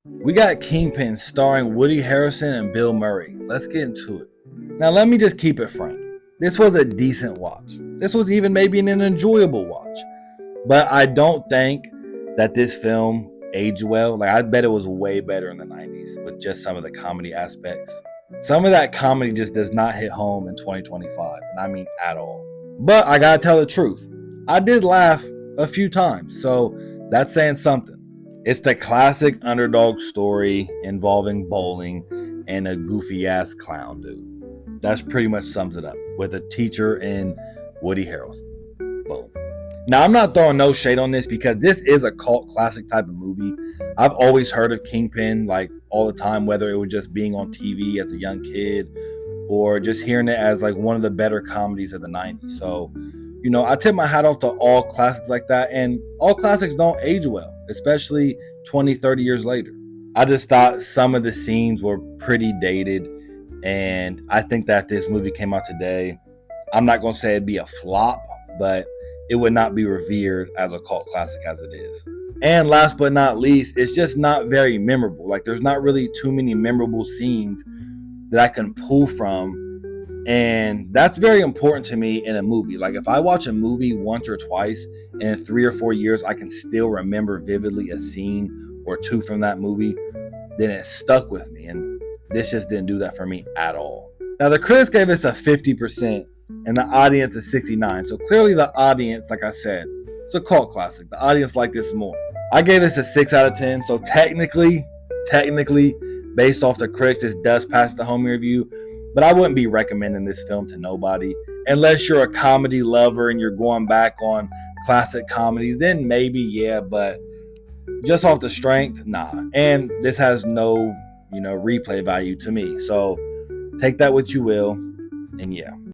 We got Kingpin starring Woody Harrelson and Bill Murray. Let's get into it. Now, let me just keep it frank. This was a decent watch. This was even maybe an enjoyable watch. But I don't think that this film aged well. Like, I bet it was way better in the 90s with just some of the comedy aspects. Some of that comedy just does not hit home in 2025, and I mean at all. But I gotta tell the truth. I did laugh a few times, so that's saying something. It's the classic underdog story involving bowling and a goofy ass clown dude. That's pretty much sums it up with a teacher and Woody Harrelson. Boom. Now, I'm not throwing no shade on this because this is a cult classic type of movie. I've always heard of Kingpin like all the time, whether it was just being on TV as a young kid or just hearing it as like one of the better comedies of the 90s. So, I tip my hat off to all classics like that, and all classics don't age well, especially 20, 30 years later. I just thought some of the scenes were pretty dated, and I think that if this movie came out today, I'm not going to say it'd be a flop, but it would not be revered as a cult classic as it is. And last but not least, it's just not very memorable. Like, there's not really too many memorable scenes that I can pull from. And that's very important to me in a movie. Like, if I watch a movie once or twice, and in 3 or 4 years, I can still remember vividly a scene or two from that movie, then it stuck with me. And this just didn't do that for me at all. Now, the critics gave us a 50%, and the audience is 69%. So clearly the audience, like I said, it's a cult classic. The audience liked this more. I gave this a 6 out of 10. So technically, based off the critics, this does pass the home review. But I wouldn't be recommending this film to nobody. Unless you're a comedy lover and you're going back on classic comedies, then maybe, yeah. But just off the strength, nah. And this has no, replay value to me. So take that what you will. And yeah.